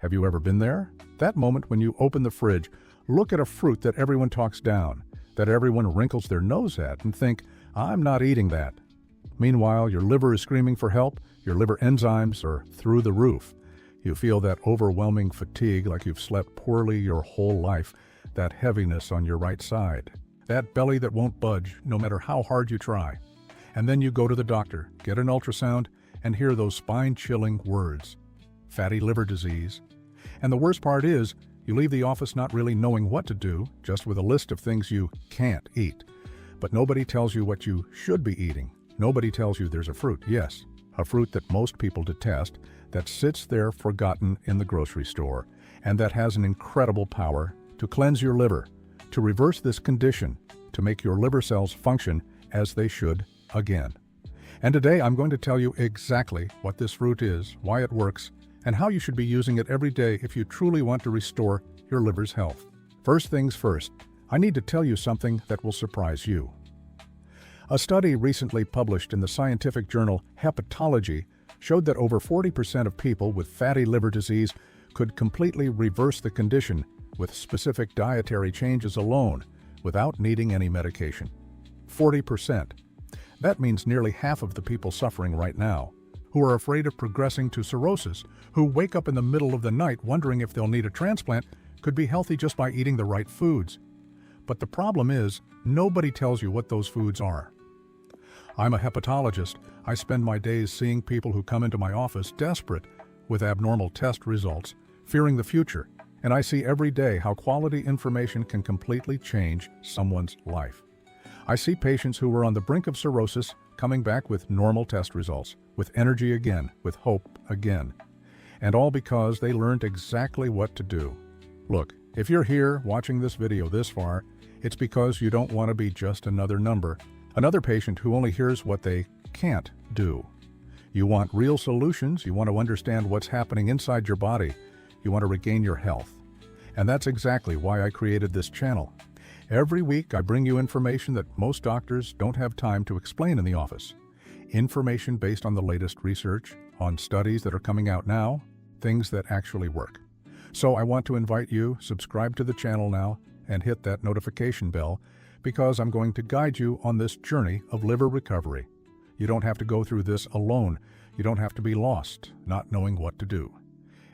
Have you ever been there? That moment when you open the fridge, look at a fruit that everyone talks down, that everyone wrinkles their nose at, and think, I'm not eating that. Meanwhile, your liver is screaming for help, your liver enzymes are through the roof. You feel that overwhelming fatigue like you've slept poorly your whole life, that heaviness on your right side, that belly that won't budge no matter how hard you try. And then you go to the doctor, get an ultrasound, and hear those spine-chilling words. Fatty liver disease. And the worst part is, you leave the office not really knowing what to do, just with a list of things you can't eat. But nobody tells you what you should be eating. Nobody tells you there's a fruit, yes, a fruit that most people detest, that sits there forgotten in the grocery store, and that has an incredible power to cleanse your liver, to reverse this condition, to make your liver cells function as they should again. And today I'm going to tell you exactly what this fruit is, why it works, and how you should be using it every day if you truly want to restore your liver's health. First things first, I need to tell you something that will surprise you. A study recently published in the scientific journal Hepatology showed that over 40% of people with fatty liver disease could completely reverse the condition with specific dietary changes alone, without needing any medication. 40%. That means nearly half of the people suffering right now, who are afraid of progressing to cirrhosis, who wake up in the middle of the night wondering if they'll need a transplant, could be healthy just by eating the right foods. But the problem is, nobody tells you what those foods are. I'm a hepatologist. I spend my days seeing people who come into my office desperate with abnormal test results, fearing the future, and I see every day how quality information can completely change someone's life. I see patients who were on the brink of cirrhosis coming back with normal test results, with energy again, with hope again. And all because they learned exactly what to do. Look, if you're here watching this video this far, it's because you don't want to be just another number, another patient who only hears what they can't do. You want real solutions, you want to understand what's happening inside your body, you want to regain your health. And that's exactly why I created this channel. Every week I bring you information that most doctors don't have time to explain in the office. Information based on the latest research, on studies that are coming out now, things that actually work. So I want to invite you, subscribe to the channel now, and hit that notification bell, because I'm going to guide you on this journey of liver recovery. You don't have to go through this alone. You don't have to be lost, not knowing what to do.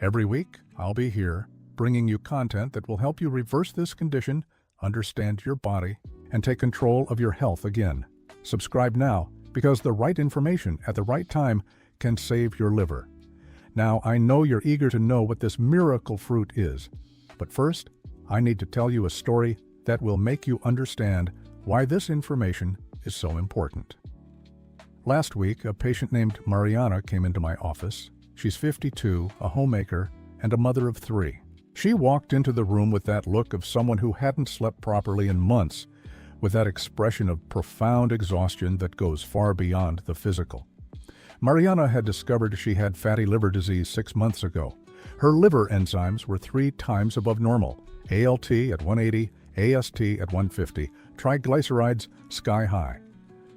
Every week, I'll be here, bringing you content that will help you reverse this condition, understand your body, and take control of your health again. Subscribe now, because the right information at the right time can save your liver. Now, I know you're eager to know what this miracle fruit is, but first, I need to tell you a story that will make you understand why this information is so important. Last week, a patient named Mariana came into my office. She's 52, a homemaker, and a mother of 3. She walked into the room with that look of someone who hadn't slept properly in months, with that expression of profound exhaustion that goes far beyond the physical. Mariana had discovered she had fatty liver disease 6 months ago. Her liver enzymes were 3 times above normal, ALT at 180, AST at 150, triglycerides sky high.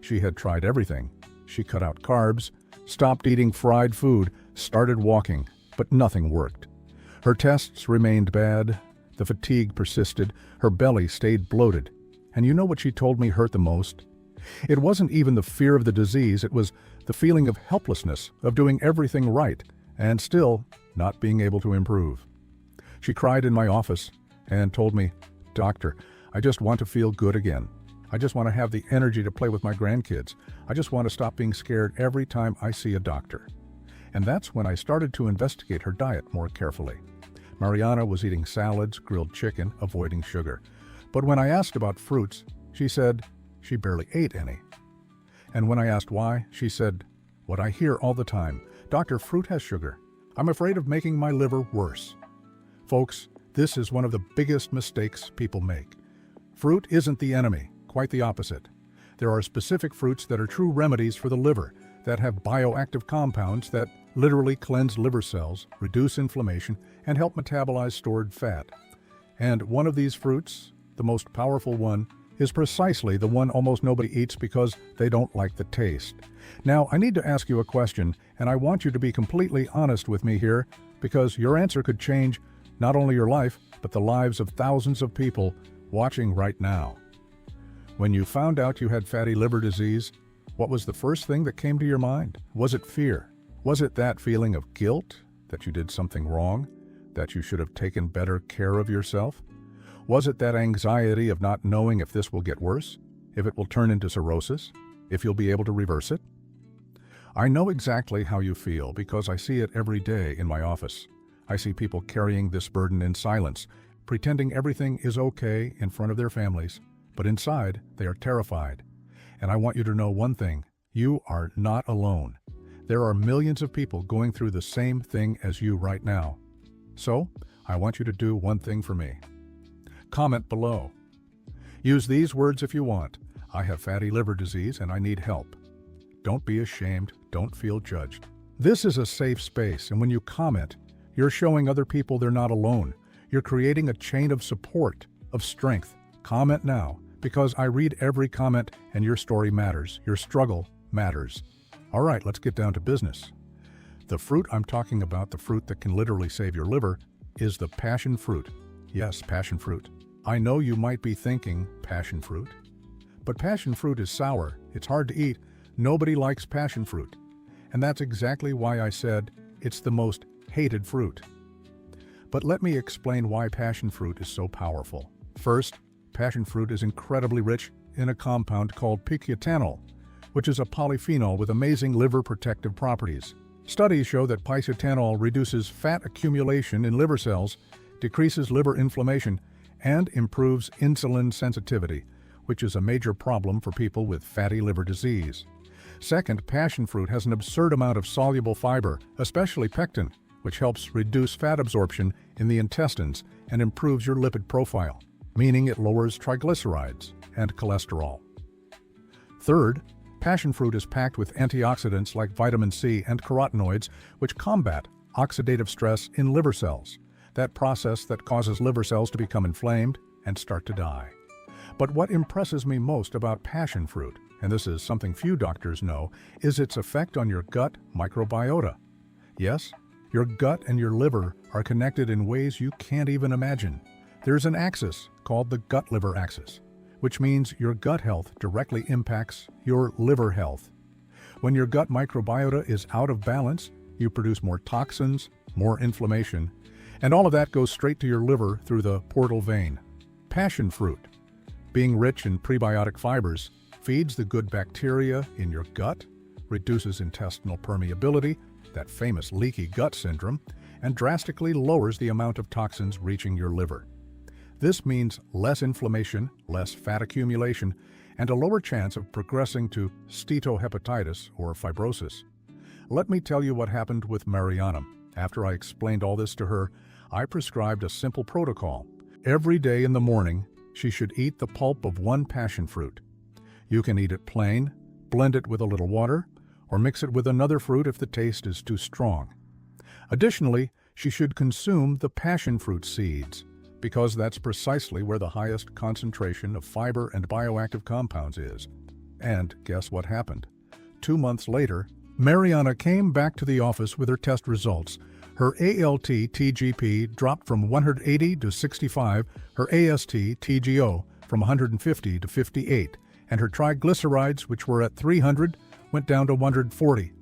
She had tried everything. She cut out carbs, stopped eating fried food, started walking, but nothing worked. Her tests remained bad, the fatigue persisted, her belly stayed bloated. And you know what she told me hurt the most? It wasn't even the fear of the disease, it was the feeling of helplessness, of doing everything right, and still not being able to improve. She cried in my office and told me, "Doctor, I just want to feel good again. I just want to have the energy to play with my grandkids. I just want to stop being scared every time I see a doctor." And that's when I started to investigate her diet more carefully. Mariana was eating salads, grilled chicken, avoiding sugar. But when I asked about fruits, she said she barely ate any. And when I asked why, she said, "What I hear all the time, Doctor, fruit has sugar. I'm afraid of making my liver worse." Folks, this is one of the biggest mistakes people make. Fruit isn't the enemy, quite the opposite. There are specific fruits that are true remedies for the liver, that have bioactive compounds that literally cleanse liver cells, reduce inflammation, and help metabolize stored fat. And one of these fruits, the most powerful one, is precisely the one almost nobody eats because they don't like the taste. Now, I need to ask you a question, and I want you to be completely honest with me here, because your answer could change not only your life, but the lives of thousands of people watching right now. When you found out you had fatty liver disease, what was the first thing that came to your mind? Was it fear? Was it that feeling of guilt that you did something wrong, that you should have taken better care of yourself? Was it that anxiety of not knowing if this will get worse, if it will turn into cirrhosis, if you'll be able to reverse it? I know exactly how you feel because I see it every day in my office. I see people carrying this burden in silence, pretending everything is okay in front of their families, but inside they are terrified. And I want you to know one thing: you are not alone. There are millions of people going through the same thing as you right now. So, I want you to do one thing for me. Comment below. Use these words if you want. I have fatty liver disease and I need help. Don't be ashamed. Don't feel judged. This is a safe space, and when you comment, you're showing other people they're not alone. You're creating a chain of support, of strength. Comment now, because I read every comment and your story matters. Your struggle matters. All right, let's get down to business. The fruit I'm talking about, the fruit that can literally save your liver, is the passion fruit. Yes, passion fruit. I know you might be thinking, passion fruit? But passion fruit is sour. It's hard to eat. Nobody likes passion fruit. And that's exactly why I said it's the most hated fruit. But let me explain why passion fruit is so powerful. First, passion fruit is incredibly rich in a compound called picotanol, which is a polyphenol with amazing liver protective properties. Studies show that picotanol reduces fat accumulation in liver cells, decreases liver inflammation, and improves insulin sensitivity, which is a major problem for people with fatty liver disease. Second, passion fruit has an absurd amount of soluble fiber, especially pectin, which helps reduce fat absorption in the intestines and improves your lipid profile, meaning it lowers triglycerides and cholesterol. Third, passion fruit is packed with antioxidants like vitamin C and carotenoids, which combat oxidative stress in liver cells, that process that causes liver cells to become inflamed and start to die. But what impresses me most about passion fruit, and this is something few doctors know, is its effect on your gut microbiota. Yes, your gut and your liver are connected in ways you can't even imagine. There's an axis called the gut-liver axis, which means your gut health directly impacts your liver health. When your gut microbiota is out of balance, you produce more toxins, more inflammation, and all of that goes straight to your liver through the portal vein. Passion fruit, being rich in prebiotic fibers, feeds the good bacteria in your gut, reduces intestinal permeability, that famous leaky gut syndrome, and drastically lowers the amount of toxins reaching your liver. This means less inflammation, less fat accumulation, and a lower chance of progressing to steatohepatitis or fibrosis. Let me tell you what happened with Mariana. After I explained all this to her, I prescribed a simple protocol. Every day in the morning, she should eat the pulp of one passion fruit. You can eat it plain, blend it with a little water, or mix it with another fruit if the taste is too strong. Additionally, she should consume the passion fruit seeds, because that's precisely where the highest concentration of fiber and bioactive compounds is. And guess what happened? 2 months later, Mariana came back to the office with her test results. Her ALT-TGP dropped from 180 to 65, her AST-TGO from 150 to 58, and her triglycerides, which were at 300, went down to 140.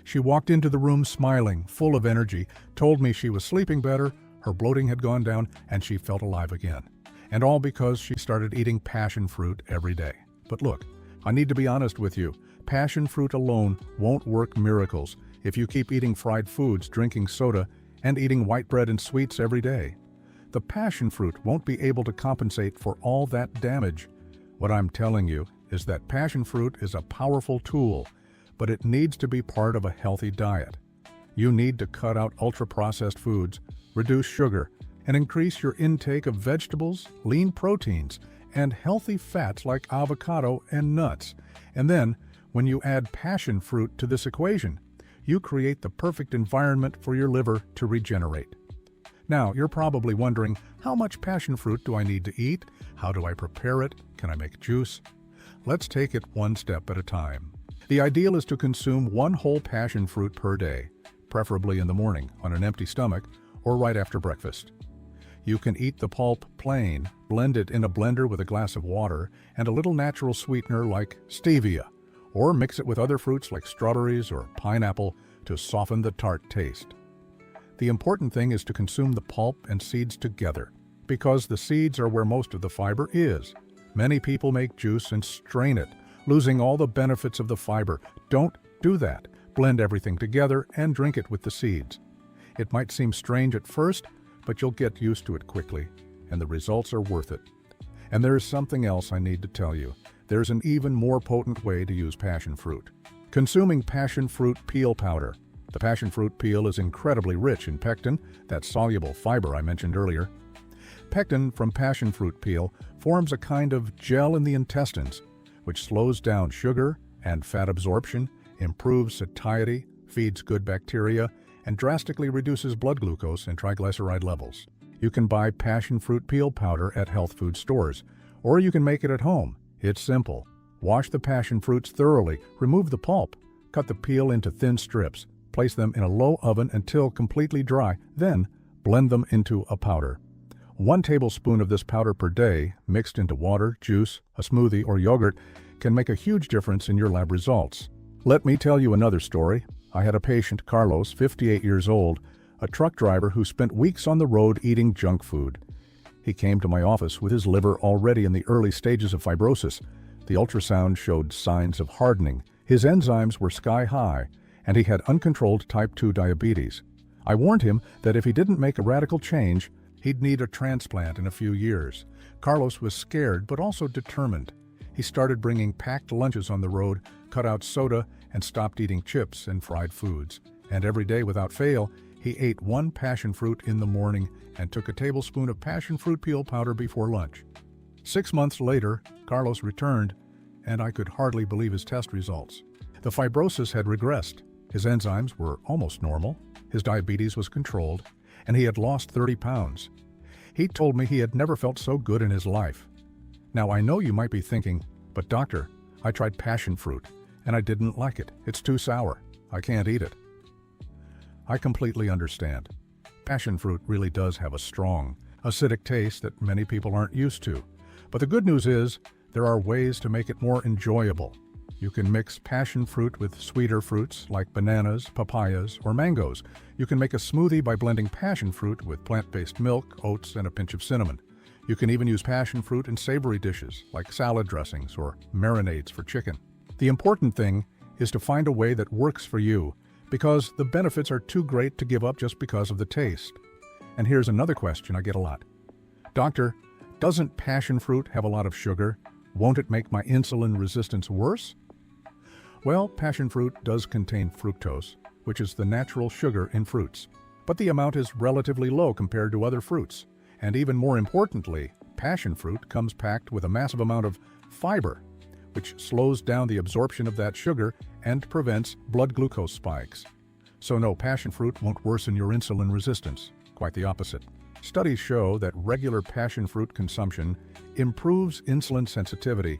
She walked into the room smiling, full of energy, told me she was sleeping better, her bloating had gone down, and she felt alive again. And all because she started eating passion fruit every day. But look, I need to be honest with you. Passion fruit alone won't work miracles if you keep eating fried foods, drinking soda, and eating white bread and sweets every day. The passion fruit won't be able to compensate for all that damage. What I'm telling you is that passion fruit is a powerful tool, but it needs to be part of a healthy diet. You need to cut out ultra-processed foods, reduce sugar, and increase your intake of vegetables, lean proteins, and healthy fats like avocado and nuts. And then, when you add passion fruit to this equation, you create the perfect environment for your liver to regenerate. Now, you're probably wondering, how much passion fruit do I need to eat? How do I prepare it? Can I make juice? Let's take it one step at a time. The ideal is to consume one whole passion fruit per day. preferably in the morning on an empty stomach or right after breakfast. You can eat the pulp plain, blend it in a blender with a glass of water and a little natural sweetener like stevia, or mix it with other fruits like strawberries or pineapple to soften the tart taste. The important thing is to consume the pulp and seeds together, because the seeds are where most of the fiber is. Many people make juice and strain it, losing all the benefits of the fiber. Don't do that. Blend everything together and drink it with the seeds. It might seem strange at first, but you'll get used to it quickly, and the results are worth it. And there is something else I need to tell you. There's an even more potent way to use passion fruit. Consuming passion fruit peel powder. The passion fruit peel is incredibly rich in pectin, that soluble fiber I mentioned earlier. Pectin from passion fruit peel forms a kind of gel in the intestines, which slows down sugar and fat absorption, improves satiety, feeds good bacteria, and drastically reduces blood glucose and triglyceride levels. You can buy passion fruit peel powder at health food stores, or you can make it at home. It's simple. Wash the passion fruits thoroughly, remove the pulp, cut the peel into thin strips, place them in a low oven until completely dry, then blend them into a powder. 1 tablespoon of this powder per day, mixed into water, juice, a smoothie, or yogurt, can make a huge difference in your lab results. Let me tell you another story. I had a patient, Carlos, 58 years old, a truck driver who spent weeks on the road eating junk food. He came to my office with his liver already in the early stages of fibrosis. The ultrasound showed signs of hardening. His enzymes were sky high, and he had uncontrolled type 2 diabetes. I warned him that if he didn't make a radical change, he'd need a transplant in a few years. Carlos was scared, but also determined. He started bringing packed lunches on the road, cut out soda, and stopped eating chips and fried foods. And every day without fail, he ate 1 passion fruit in the morning and took a tablespoon of passion fruit peel powder before lunch. 6 months later, Carlos returned, and I could hardly believe his test results. The fibrosis had regressed. His enzymes were almost normal, his diabetes was controlled, and he had lost 30 pounds. He told me he had never felt so good in his life. Now, I know you might be thinking, but doctor, I tried passion fruit, and I didn't like it. It's too sour. I can't eat it. I completely understand. Passion fruit really does have a strong, acidic taste that many people aren't used to. But the good news is, there are ways to make it more enjoyable. You can mix passion fruit with sweeter fruits like bananas, papayas, or mangoes. You can make a smoothie by blending passion fruit with plant-based milk, oats, and a pinch of cinnamon. You can even use passion fruit in savory dishes like salad dressings or marinades for chicken. The important thing is to find a way that works for you, because the benefits are too great to give up just because of the taste. And here's another question I get a lot. Doctor, doesn't passion fruit have a lot of sugar? Won't it make my insulin resistance worse? Well, passion fruit does contain fructose, which is the natural sugar in fruits. But the amount is relatively low compared to other fruits. And even more importantly, passion fruit comes packed with a massive amount of fiber, which slows down the absorption of that sugar and prevents blood glucose spikes. So no, passion fruit won't worsen your insulin resistance. Quite the opposite. Studies show that regular passion fruit consumption improves insulin sensitivity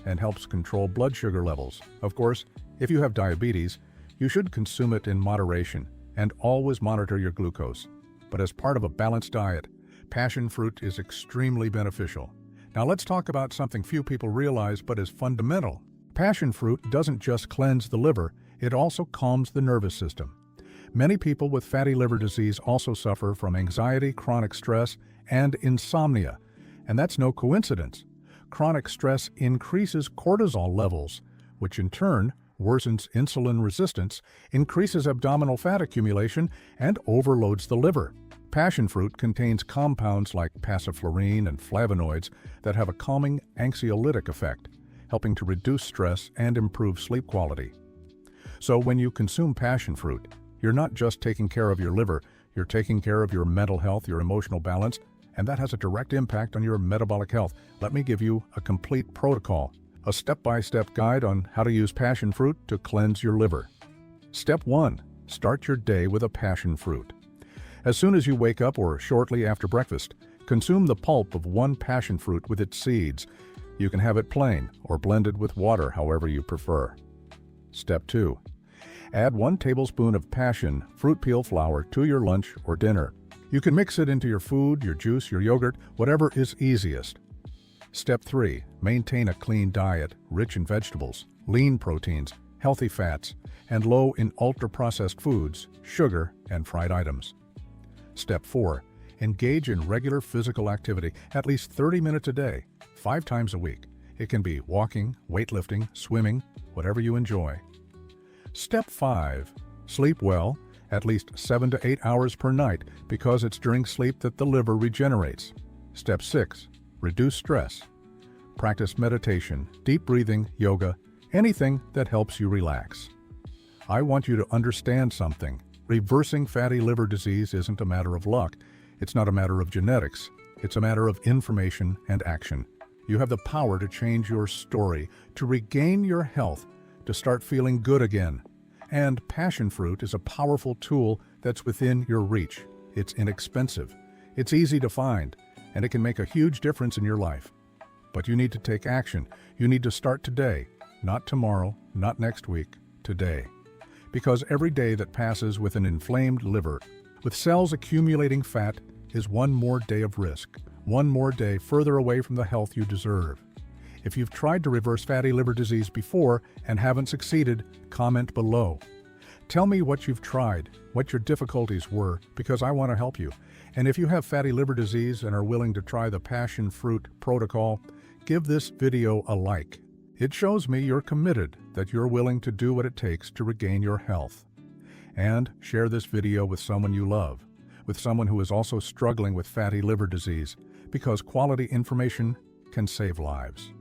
and helps control blood sugar levels. Of course, if you have diabetes, you should consume it in moderation and always monitor your glucose. But as part of a balanced diet, passion fruit is extremely beneficial. Now let's talk about something few people realize but is fundamental. Passion fruit doesn't just cleanse the liver, it also calms the nervous system. Many people with fatty liver disease also suffer from anxiety, chronic stress, and insomnia. And that's no coincidence. Chronic stress increases cortisol levels, which in turn worsens insulin resistance, increases abdominal fat accumulation, and overloads the liver. Passion fruit contains compounds like pasiflorine and flavonoids that have a calming anxiolytic effect, helping to reduce stress and improve sleep quality. So when you consume passion fruit, you're not just taking care of your liver, you're taking care of your mental health, your emotional balance, and that has a direct impact on your metabolic health. Let me give you a complete protocol, a step-by-step guide on how to use passion fruit to cleanse your liver. Step 1. Start your day with a passion fruit. As soon as you wake up or shortly after breakfast, consume the pulp of 1 passion fruit with its seeds. You can have it plain or blended with water, however you prefer. Step 2. Add 1 tablespoon of passion fruit peel flour to your lunch or dinner. You can mix it into your food, your juice, your yogurt, whatever is easiest. Step 3. Maintain a clean diet, rich in vegetables, lean proteins, healthy fats, and low in ultra-processed foods, sugar, and fried items. Step 4. Engage in regular physical activity, at least 30 minutes a day, 5 times a week. It can be walking, weightlifting, swimming, whatever you enjoy. Step 5. Sleep well, at least 7 to 8 hours per night, because it's during sleep that the liver regenerates. Step 6. Reduce stress. Practice meditation, deep breathing, yoga, anything that helps you relax. I want you to understand something. Reversing fatty liver disease isn't a matter of luck. It's not a matter of genetics. It's a matter of information and action. You have the power to change your story, to regain your health, to start feeling good again. And passion fruit is a powerful tool that's within your reach. It's inexpensive. It's easy to find, and it can make a huge difference in your life. But you need to take action. You need to start today, not tomorrow, not next week, today. Because every day that passes with an inflamed liver, with cells accumulating fat, is one more day of risk, one more day further away from the health you deserve. If you've tried to reverse fatty liver disease before and haven't succeeded, comment below. Tell me what you've tried, what your difficulties were, because I want to help you. And if you have fatty liver disease and are willing to try the passion fruit protocol, give this video a like. It shows me you're committed, that you're willing to do what it takes to regain your health. And share this video with someone you love, with someone who is also struggling with fatty liver disease, because quality information can save lives.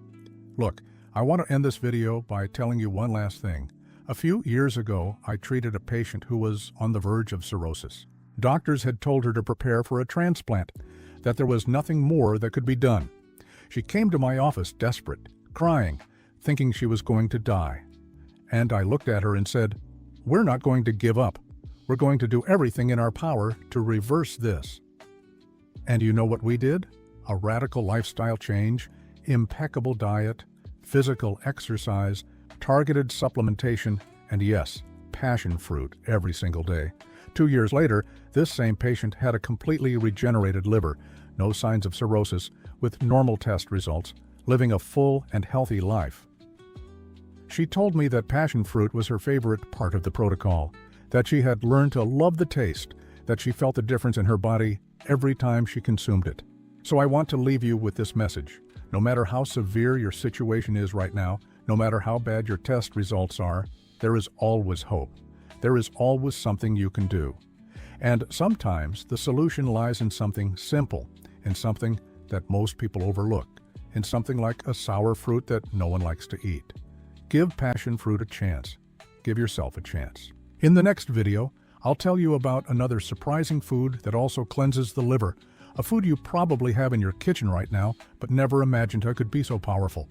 Look, I want to end this video by telling you one last thing. A few years ago, I treated a patient who was on the verge of cirrhosis. Doctors had told her to prepare for a transplant, that there was nothing more that could be done. She came to my office desperate, crying, thinking she was going to die. And I looked at her and said, "We're not going to give up. We're going to do everything in our power to reverse this." And you know what we did? A radical lifestyle change, impeccable diet, physical exercise, targeted supplementation, and yes, passion fruit every single day. 2 years later, this same patient had a completely regenerated liver, no signs of cirrhosis, with normal test results, living a full and healthy life. She told me that passion fruit was her favorite part of the protocol, that she had learned to love the taste, that she felt the difference in her body every time she consumed it. So I want to leave you with this message. No matter how severe your situation is right now, no matter how bad your test results are, there is always hope. There is always something you can do. And sometimes the solution lies in something simple, in something that most people overlook, in something like a sour fruit that no one likes to eat. Give passion fruit a chance. Give yourself a chance. In the next video, I'll tell you about another surprising food that also cleanses the liver, a food you probably have in your kitchen right now, but never imagined it could be so powerful.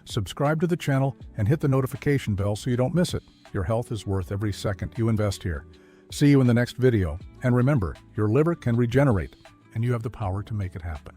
Subscribe to the channel and hit the notification bell so you don't miss it. Your health is worth every second you invest here. See you in the next video. And remember, your liver can regenerate, and you have the power to make it happen.